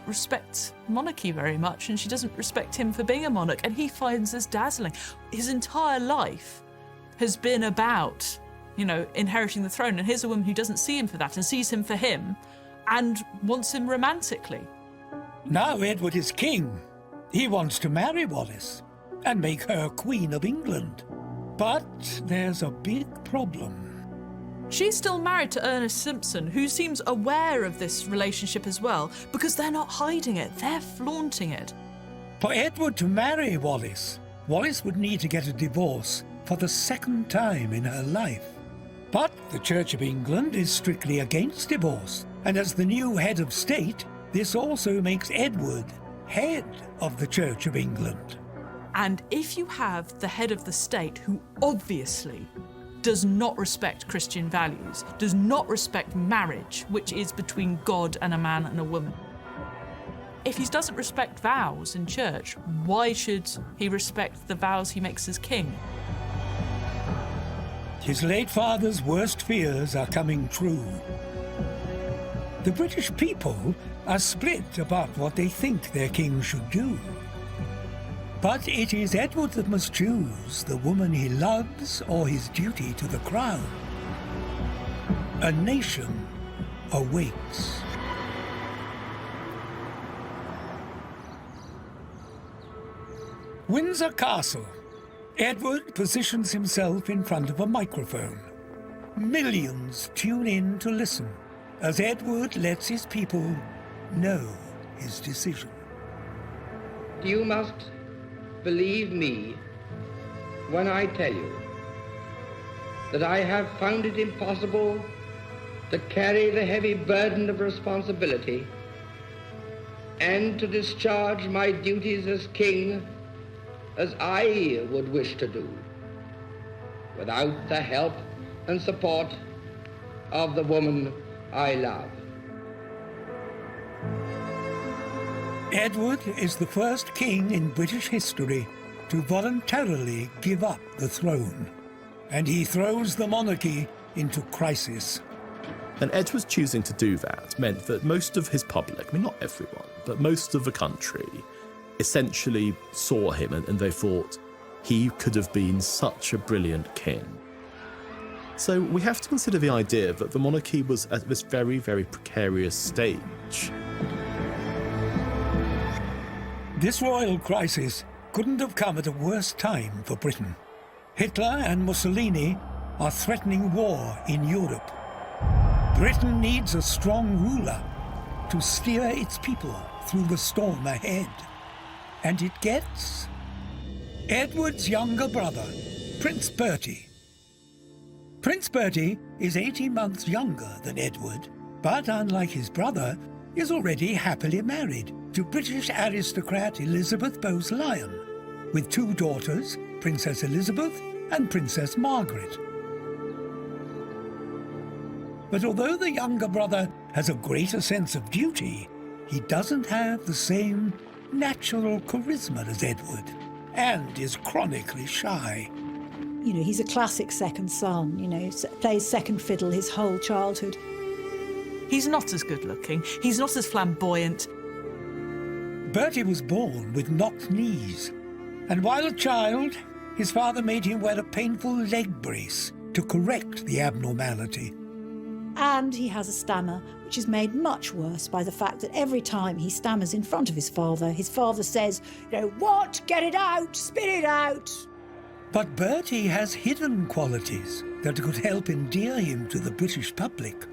respect monarchy very much, and she doesn't respect him for being a monarch, and he finds this dazzling. His entire life has been about, inheriting the throne, and here's a woman who doesn't see him for that and sees him for him and wants him romantically. Now Edward is king. He wants to marry Wallis and make her Queen of England. But there's a big problem. She's still married to Ernest Simpson, who seems aware of this relationship as well, because they're not hiding it, they're flaunting it. For Edward to marry Wallis, Wallis would need to get a divorce for the second time in her life. But the Church of England is strictly against divorce, and as the new head of state, this also makes Edward head of the Church of England. And if you have the head of the state who obviously does not respect Christian values, does not respect marriage, which is between God and a man and a woman, if he doesn't respect vows in church, why should he respect the vows he makes as king? His late father's worst fears are coming true. The British people are split about what they think their king should do. But it is Edward that must choose the woman he loves or his duty to the crown. A nation awaits. Windsor Castle. Edward positions himself in front of a microphone. Millions tune in to listen as Edward lets his people know his decision. You must believe me when I tell you that I have found it impossible to carry the heavy burden of responsibility and to discharge my duties as king as I would wish to do without the help and support of the woman I love. Edward is the first king in British history to voluntarily give up the throne, and he throws the monarchy into crisis. And Edward choosing to do that meant that most of his public, not everyone, but most of the country, essentially saw him and they thought he could have been such a brilliant king. So we have to consider the idea that the monarchy was at this very, very precarious stage. This royal crisis couldn't have come at a worse time for Britain. Hitler and Mussolini are threatening war in Europe. Britain needs a strong ruler to steer its people through the storm ahead. And it gets Edward's younger brother, Prince Bertie. Prince Bertie is 18 months younger than Edward, but unlike his brother, is already happily married to British aristocrat Elizabeth Bowes-Lyon, with 2 daughters, Princess Elizabeth and Princess Margaret. But although the younger brother has a greater sense of duty, he doesn't have the same natural charisma as Edward, and is chronically shy. He's a classic second son, plays second fiddle his whole childhood. He's not as good looking, he's not as flamboyant. Bertie was born with knocked knees, and while a child, his father made him wear a painful leg brace to correct the abnormality. And he has a stammer, which is made much worse by the fact that every time he stammers in front of his father says, "What? Get it out! Spit it out!" But Bertie has hidden qualities that could help endear him to the British public.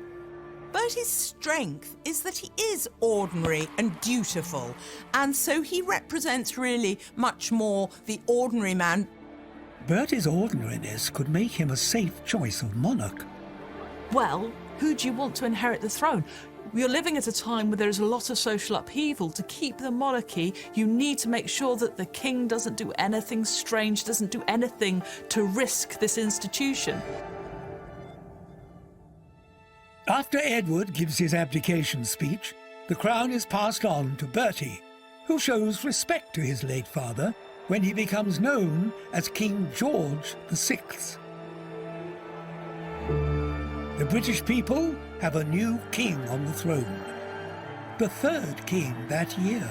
Bertie's strength is that he is ordinary and dutiful, and so he represents really much more the ordinary man. Bertie's ordinariness could make him a safe choice of monarch. Well, who do you want to inherit the throne? You're living at a time where there's a lot of social upheaval. To keep the monarchy, you need to make sure that the king doesn't do anything strange, doesn't do anything to risk this institution. After Edward gives his abdication speech, the crown is passed on to Bertie, who shows respect to his late father when he becomes known as King George VI. The British people have a new king on the throne. the third king that year.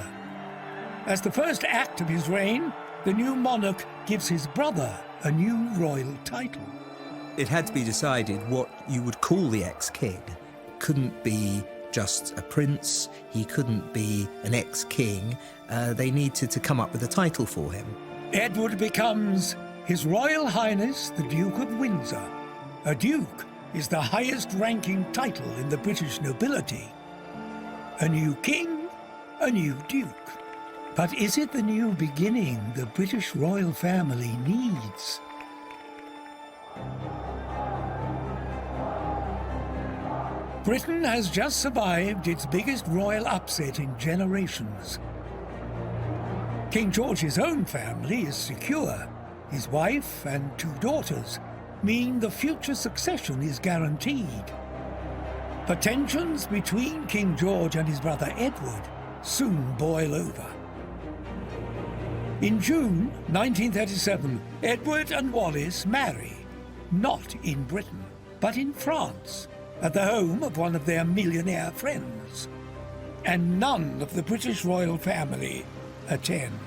As the first act of his reign, the new monarch gives his brother a new royal title. It had to be decided what you would call the ex-king. Couldn't be just a prince, he couldn't be an ex-king. They needed to come up with a title for him. Edward becomes His Royal Highness the Duke of Windsor. A duke is the highest-ranking title in the British nobility. A new king, a new duke. But is it the new beginning the British royal family needs? Britain has just survived its biggest royal upset in generations. King George's own family is secure. His wife and 2 daughters mean the future succession is guaranteed. But tensions between King George and his brother Edward soon boil over. In June 1937, Edward and Wallis marry, not in Britain, but in France, at the home of one of their millionaire friends. And none of the British royal family attend.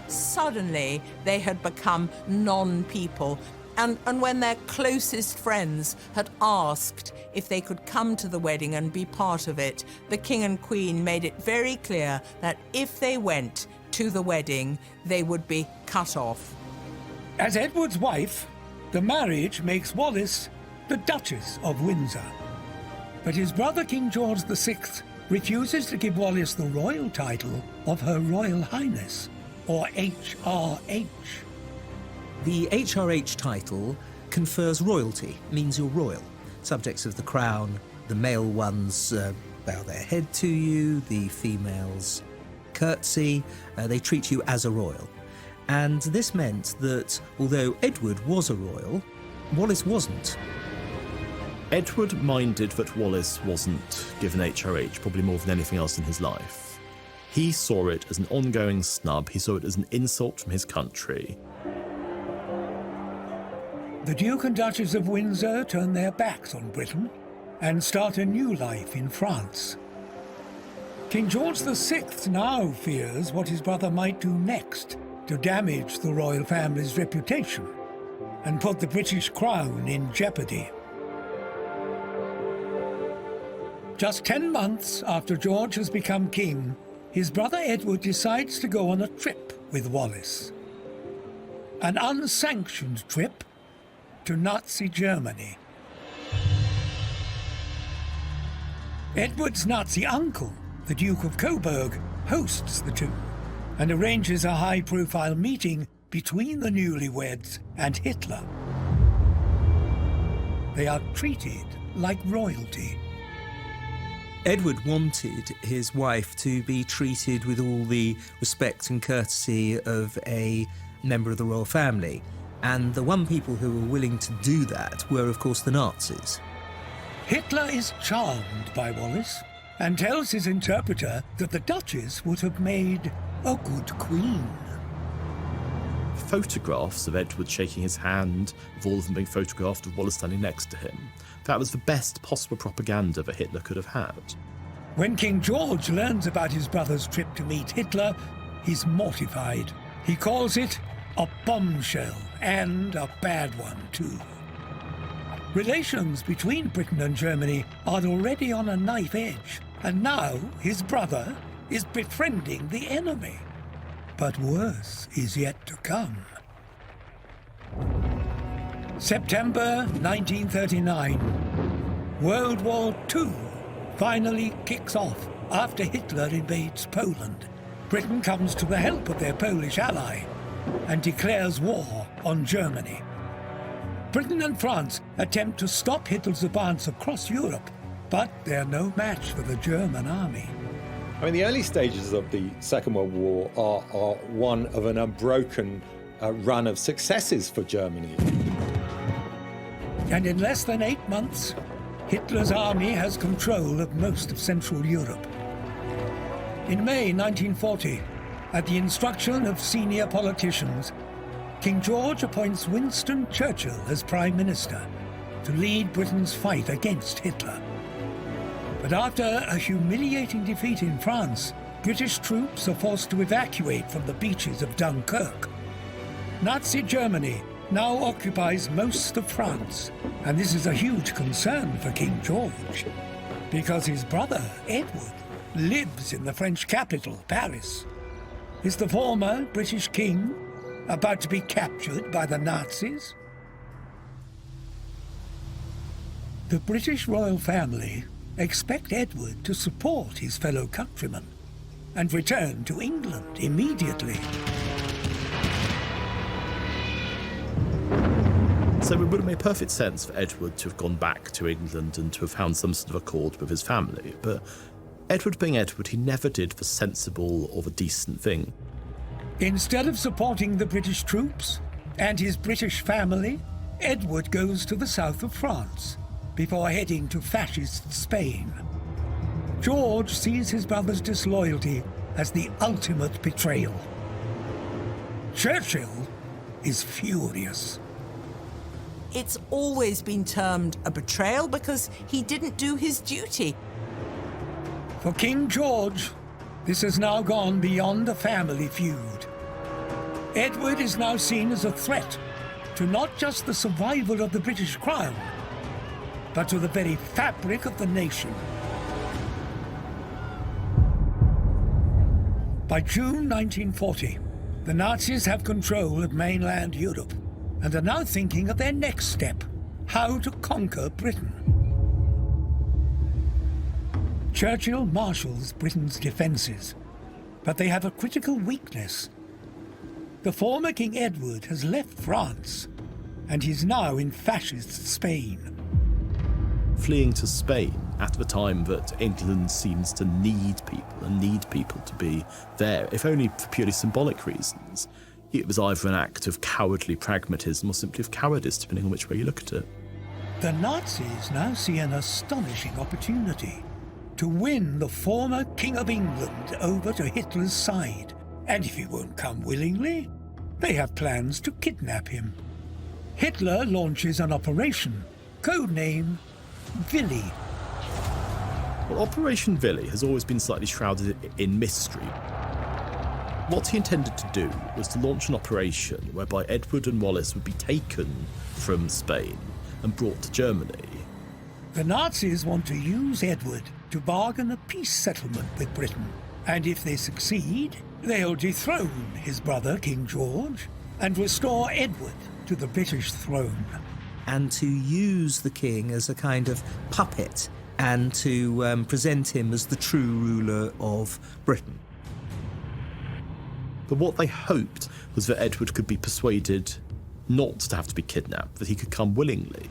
Suddenly, they had become non-people. And when their closest friends had asked if they could come to the wedding and be part of it, the King and Queen made it very clear that if they went to the wedding, they would be cut off. As Edward's wife, the marriage makes Wallis the Duchess of Windsor. But his brother King George VI refuses to give Wallis the royal title of Her Royal Highness, or HRH. The HRH title confers royalty, means you're royal. Subjects of the crown, the male ones bow their head to you, the females curtsy, they treat you as a royal. And this meant that although Edward was a royal, Wallis wasn't. Edward minded that Wallis wasn't given HRH probably more than anything else in his life. He saw it as an ongoing snub, he saw it as an insult from his country. The Duke and Duchess of Windsor turn their backs on Britain and start a new life in France. King George VI now fears what his brother might do next to damage the royal family's reputation and put the British crown in jeopardy. Just 10 months after George has become king, his brother Edward decides to go on a trip with Wallis. An unsanctioned trip to Nazi Germany. Edward's Nazi uncle, the Duke of Coburg, hosts the two and arranges a high-profile meeting between the newlyweds and Hitler. They are treated like royalty. Edward wanted his wife to be treated with all the respect and courtesy of a member of the royal family. And the one people who were willing to do that were, of course, the Nazis. Hitler is charmed by Wallis and tells his interpreter that the Duchess would have made a good queen. Photographs of Edward shaking his hand, of all of them being photographed of Wallis standing next to him. That was the best possible propaganda that Hitler could have had. When King George learns about his brother's trip to meet Hitler, he's mortified. He calls it a bombshell, and a bad one, too. Relations between Britain and Germany are already on a knife edge, and now his brother is befriending the enemy. But worse is yet to come. September 1939. World War II finally kicks off after Hitler invades Poland. Britain comes to the help of their Polish ally and declares war on Germany. Britain and France attempt to stop Hitler's advance across Europe, but they're no match for the German army. I mean, the early stages of the Second World War are one of an unbroken run of successes for Germany. And in less than 8 months, Hitler's army has control of most of Central Europe. In May 1940, at the instruction of senior politicians, King George appoints Winston Churchill as Prime Minister to lead Britain's fight against Hitler. But after a humiliating defeat in France, British troops are forced to evacuate from the beaches of Dunkirk. Nazi Germany now occupies most of France, and this is a huge concern for King George, because his brother, Edward, lives in the French capital, Paris. Is the former British king about to be captured by the Nazis? The British royal family expect Edward to support his fellow countrymen and return to England immediately. So it would have made perfect sense for Edward to have gone back to England and to have found some sort of accord with his family. But Edward being Edward, he never did the sensible or the decent thing. Instead of supporting the British troops and his British family, Edward goes to the south of France before heading to fascist Spain. George sees his brother's disloyalty as the ultimate betrayal. Churchill is furious. It's always been termed a betrayal because he didn't do his duty. For King George, this has now gone beyond a family feud. Edward is now seen as a threat to not just the survival of the British crown, but to the very fabric of the nation. By June 1940, the Nazis have control of mainland Europe and are now thinking of their next step, how to conquer Britain. Churchill marshals Britain's defences, but they have a critical weakness. The former King Edward has left France, and he's now in fascist Spain. Fleeing to Spain at the time that England seems to need people and need people to be there, if only for purely symbolic reasons, it was either an act of cowardly pragmatism or simply of cowardice, depending on which way you look at it. The Nazis now see an astonishing opportunity to win the former King of England over to Hitler's side. And if he won't come willingly, they have plans to kidnap him. Hitler launches an operation, codename Willy. Well, Operation Willy has always been slightly shrouded in mystery. What he intended to do was to launch an operation whereby Edward and Wallace would be taken from Spain and brought to Germany. The Nazis want to use Edward to bargain a peace settlement with Britain, and if they succeed, they'll dethrone his brother King George and restore Edward to the British throne. And to use the king as a kind of puppet and to present him as the true ruler of Britain. But what they hoped was that Edward could be persuaded not to have to be kidnapped, that he could come willingly.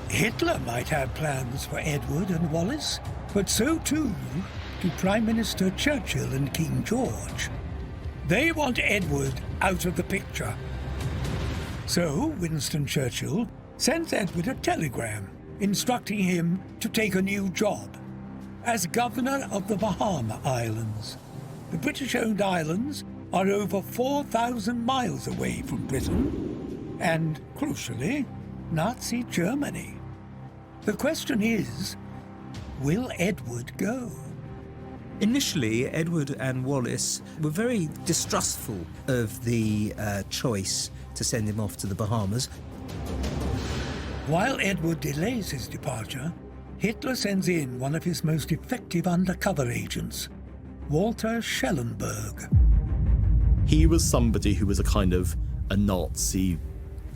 Hitler might have plans for Edward and Wallace, but so too do Prime Minister Churchill and King George. They want Edward out of the picture. So Winston Churchill sends Edward a telegram instructing him to take a new job as governor of the Bahama Islands. The British-owned islands are over 4,000 miles away from Britain and, crucially, Nazi Germany. The question is, will Edward go? Initially, Edward and Wallace were very distrustful of the choice to send him off to the Bahamas. While Edward delays his departure, Hitler sends in one of his most effective undercover agents, Walter Schellenberg. He was somebody who was a kind of a Nazi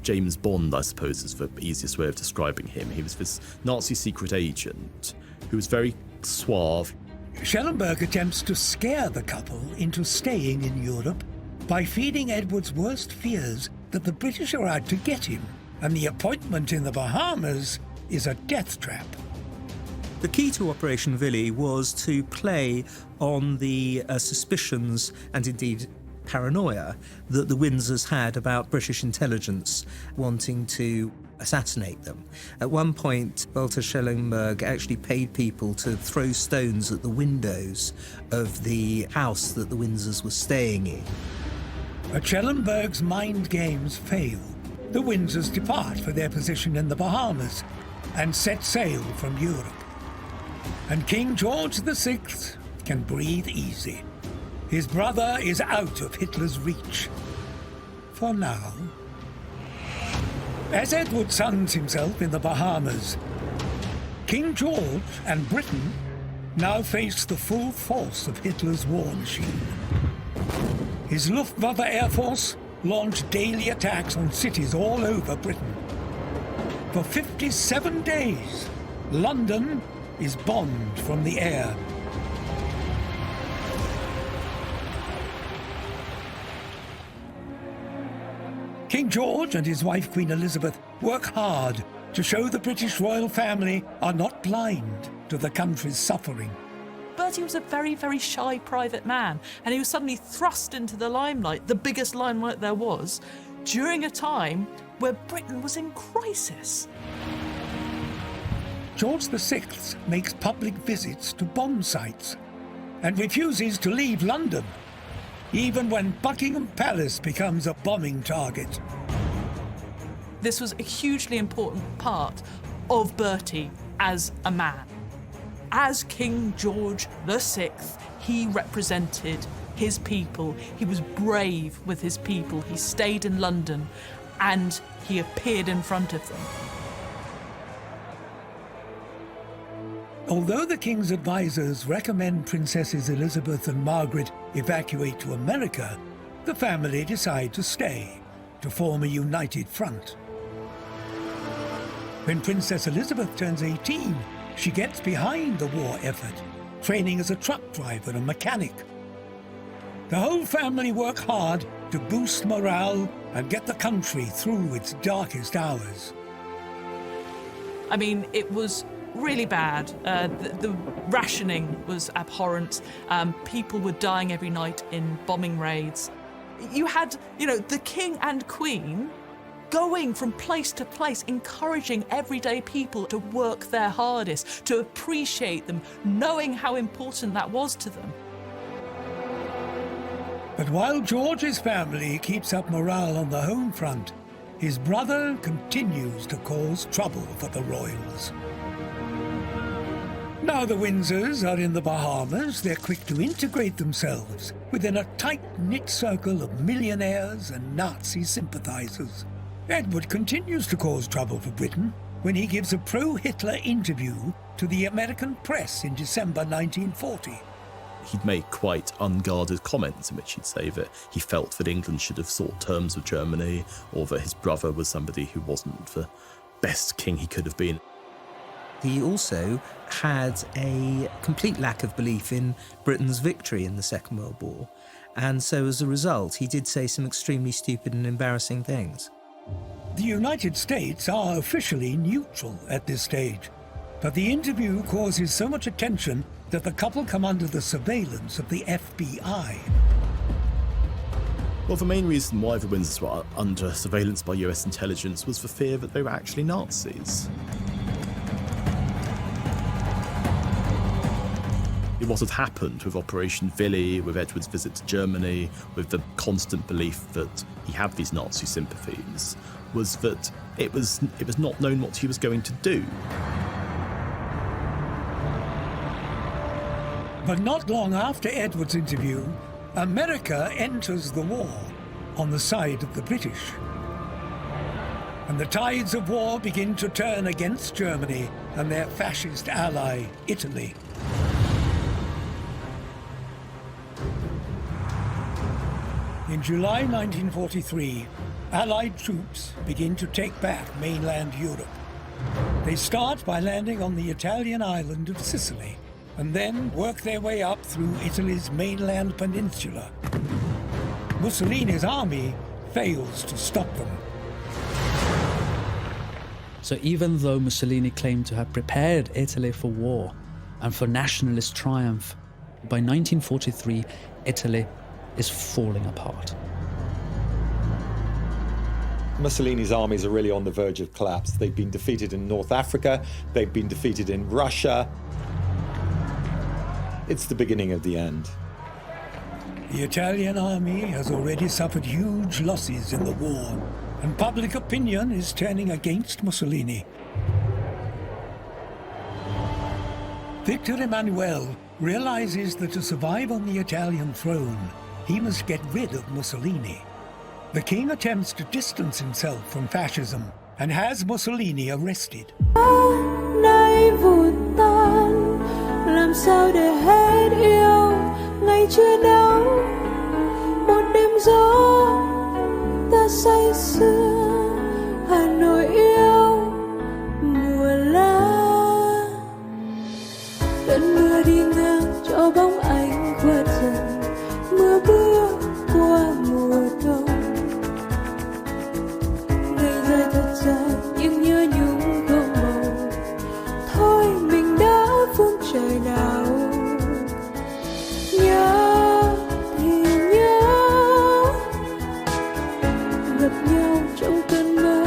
James Bond, I suppose, is the easiest way of describing him. He was this Nazi secret agent who was very suave. Schellenberg attempts to scare the couple into staying in Europe by feeding Edward's worst fears that the British are out to get him, and the appointment in the Bahamas is a death trap. The key to Operation Willy was to play on the suspicions and indeed paranoia that the Windsors had about British intelligence wanting to assassinate them. At one point, Walter Schellenberg actually paid people to throw stones at the windows of the house that the Windsors were staying in. But Schellenberg's mind games fail. The Windsors depart for their position in the Bahamas and set sail from Europe. and King George VI can breathe easy. His brother is out of Hitler's reach. For now. As Edward suns himself in the Bahamas, King George and Britain now face the full force of Hitler's war machine. His Luftwaffe Air Force launched daily attacks on cities all over Britain. For 57 days, London is bombed from the air. King George and his wife Queen Elizabeth work hard to show the British royal family are not blind to the country's suffering. Bertie was a very, very shy private man, and he was suddenly thrust into the limelight, the biggest limelight there was, during a time where Britain was in crisis. George VI makes public visits to bomb sites and refuses to leave London, even when Buckingham Palace becomes a bombing target. This was a hugely important part of Bertie as a man. As King George VI, he represented his people. He was brave with his people. He stayed in London and he appeared in front of them. Although the King's advisors recommend Princesses Elizabeth and Margaret evacuate to America, the family decide to stay, to form a united front. When Princess Elizabeth turns 18, she gets behind the war effort, training as a truck driver and mechanic. The whole family work hard to boost morale and get the country through its darkest hours. I mean, it was really bad. The rationing was abhorrent. People were dying every night in bombing raids. You had, the King and Queen going from place to place, encouraging everyday people to work their hardest, to appreciate them, knowing how important that was to them. But while George's family keeps up morale on the home front, his brother continues to cause trouble for the royals. Now the Windsors are in the Bahamas, they're quick to integrate themselves within a tight-knit circle of millionaires and Nazi sympathizers. Edward continues to cause trouble for Britain when he gives a pro-Hitler interview to the American press in December 1940. He'd make quite unguarded comments in which he'd say that he felt that England should have sought terms with Germany, or that his brother was somebody who wasn't the best king he could have been. He also had a complete lack of belief in Britain's victory in the Second World War, and so as a result he did say some extremely stupid and embarrassing things. The United States are officially neutral at this stage, but the interview causes so much attention that the couple come under the surveillance of the FBI. Well, the main reason why the Windsors were under surveillance by US intelligence was for fear that they were actually Nazis. What had happened with Operation Willy, with Edward's visit to Germany, with the constant belief that he had these Nazi sympathies, was that it was not known what he was going to do. But not long after Edward's interview, America enters the war on the side of the British. And the tides of war begin to turn against Germany and their fascist ally, Italy. In July 1943, Allied troops begin to take back mainland Europe. They start by landing on the Italian island of Sicily, and then work their way up through Italy's mainland peninsula. Mussolini's army fails to stop them. So even though Mussolini claimed to have prepared Italy for war and for nationalist triumph, by 1943, Italy is falling apart. Mussolini's armies are really on the verge of collapse. They've been defeated in North Africa, they've been defeated in Russia. It's the beginning of the end. The Italian army has already suffered huge losses in the war, and public opinion is turning against Mussolini. Victor Emmanuel realizes that to survive on the Italian throne, he must get rid of Mussolini. The king attempts to distance himself from fascism and has Mussolini arrested. Nay vụt tan, làm sao để hết yêu ngày chưa đau. Một đêm gió ta say sưa, Hà Nội yêu mùa lá. Cơn mưa đi ngang cho bóng anh khuất dần, mưa bước qua mùa đông. Ngày dài thật dài nhưng nhớ nhung không màu. Thôi mình đã phương trời nào. Nhớ thì nhớ, gặp nhau trong cơn mơ.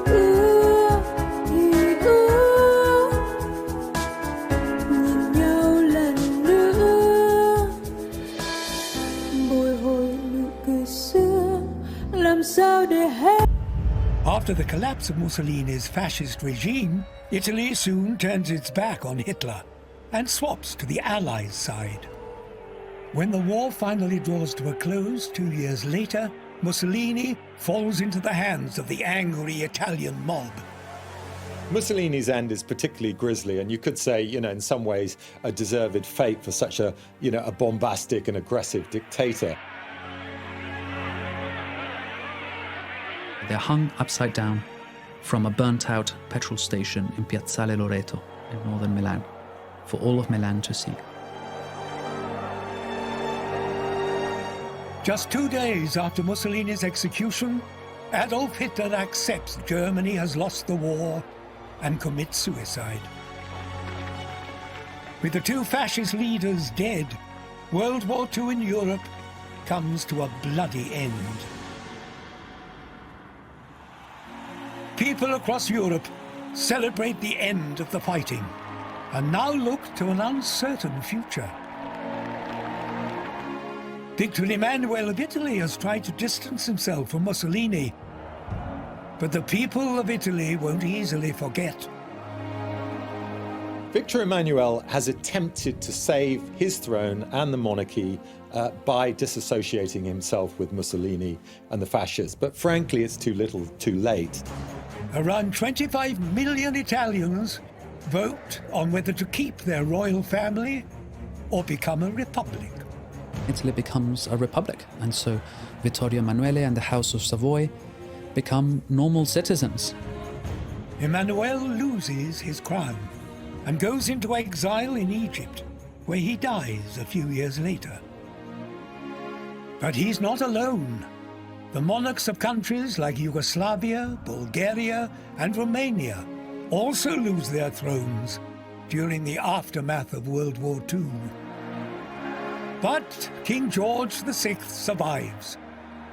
Ưa thì ưa, nhìn nhau lần nữa. Bồi hồi nụ cười xưa, làm sao để hết. After the collapse of Mussolini's fascist regime, Italy soon turns its back on Hitler and swaps to the Allies' side. When the war finally draws to a close 2 years later, Mussolini falls into the hands of the angry Italian mob. Mussolini's end is particularly grisly, and you could say, in some ways, a deserved fate for such a bombastic and aggressive dictator. They're hung upside down from a burnt-out petrol station in Piazzale Loreto in northern Milan, for all of Milan to see. Just 2 days after Mussolini's execution, Adolf Hitler accepts Germany has lost the war and commits suicide. With the two fascist leaders dead, World War II in Europe comes to a bloody end. People across Europe celebrate the end of the fighting and now look to an uncertain future. Victor Emmanuel of Italy has tried to distance himself from Mussolini, but the people of Italy won't easily forget. Victor Emmanuel has attempted to save his throne and the monarchy by disassociating himself with Mussolini and the fascists, but frankly it's too little too late. Around 25 million Italians vote on whether to keep their royal family or become a republic. Italy becomes a republic, and so Vittorio Emanuele and the House of Savoy become normal citizens. Emmanuel loses his crown and goes into exile in Egypt, where he dies a few years later. But he's not alone. The monarchs of countries like Yugoslavia, Bulgaria, and Romania also lose their thrones during the aftermath of World War II. But King George VI survives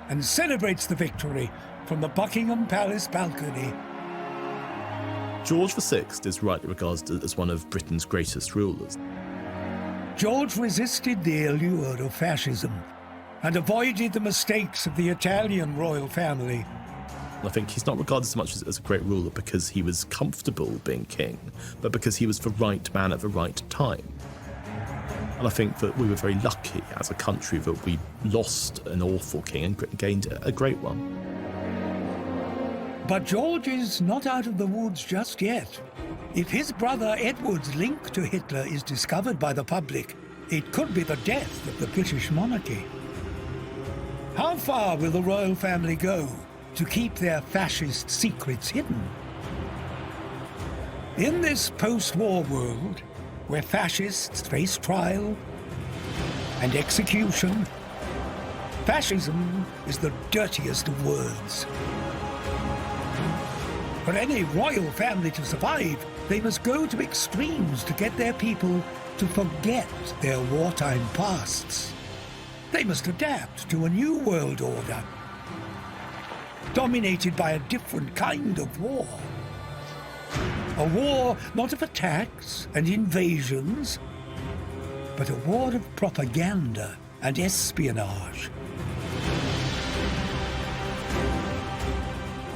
and celebrates the victory from the Buckingham Palace balcony. George VI is rightly regarded as one of Britain's greatest rulers. George resisted the allure of fascism and avoided the mistakes of the Italian royal family. I think he's not regarded so much as a great ruler because he was comfortable being king, but because he was the right man at the right time. And I think that we were very lucky as a country that we lost an awful king and gained a great one. But George is not out of the woods just yet. If his brother Edward's link to Hitler is discovered by the public, it could be the death of the British monarchy. How far will the royal family go to keep their fascist secrets hidden? In this post-war world, where fascists face trial and execution, fascism is the dirtiest of words. For any royal family to survive, they must go to extremes to get their people to forget their wartime pasts. They must adapt to a new world order, dominated by a different kind of war. A war not of attacks and invasions, but a war of propaganda and espionage.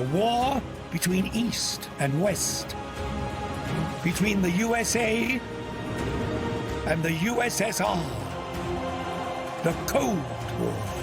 A war between East and West, between the USA and the USSR. The Cold War.